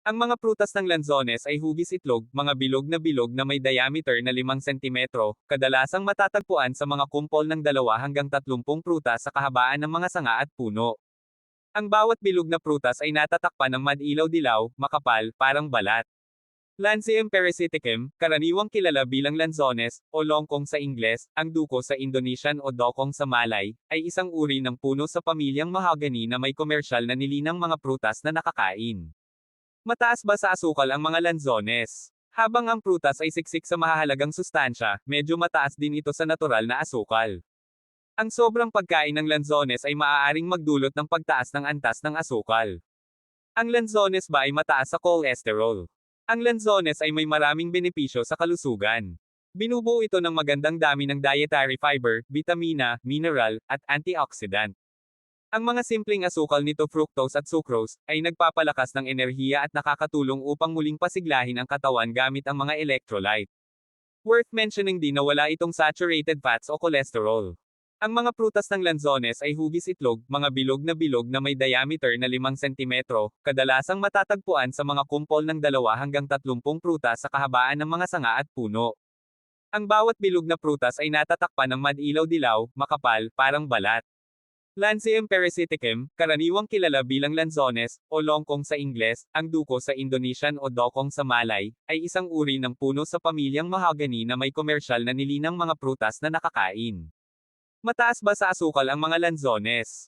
Ang mga prutas ng lanzones ay hugis itlog, mga bilog na may diameter na 5 sentimetro, kadalasang matatagpuan sa mga kumpol ng 2 hanggang 30 prutas sa kahabaan ng mga sanga at puno. Ang bawat bilog na prutas ay natatakpan ng madilaw-dilaw, makapal, parang balat. Lanceum parasiticum, karaniwang kilala bilang lanzones, o longkong sa Ingles, ang duko sa Indonesian o dokong sa Malay, ay isang uri ng puno sa pamilyang mahogany na may komersyal na nilinang mga prutas na nakakain. Mataas ba sa asukal ang mga lanzones? Habang ang prutas ay siksik sa mahahalagang sustansya, medyo mataas din ito sa natural na asukal. Ang sobrang pagkain ng lanzones ay maaaring magdulot ng pagtaas ng antas ng asukal. Ang lanzones ba ay mataas sa cholesterol? Ang lanzones ay may maraming benepisyo sa kalusugan. Binubuo ito ng magandang dami ng dietary fiber, bitamina, mineral, at antioxidant. Ang mga simpleng asukal nito fructose at sucrose, ay nagpapalakas ng enerhiya at nakakatulong upang muling pasiglahin ang katawan gamit ang mga electrolyte. Worth mentioning din na wala itong saturated fats o cholesterol. Ang mga prutas ng lanzones ay hugis itlog, mga bilog na may diameter na 5 sentimetro, kadalasang matatagpuan sa mga kumpol ng 2 hanggang 30 prutas sa kahabaan ng mga sanga at puno. Ang bawat bilog na prutas ay natatakpan ng madilaw-dilaw, makapal, parang balat. Lanceum parasiticum, karaniwang kilala bilang lanzones, o longkong sa Ingles, ang duko sa Indonesian o dokong sa Malay, ay isang uri ng puno sa pamilyang mahogany na may komersyal na nilinang mga prutas na nakakain. Mataas ba sa asukal ang mga lanzones?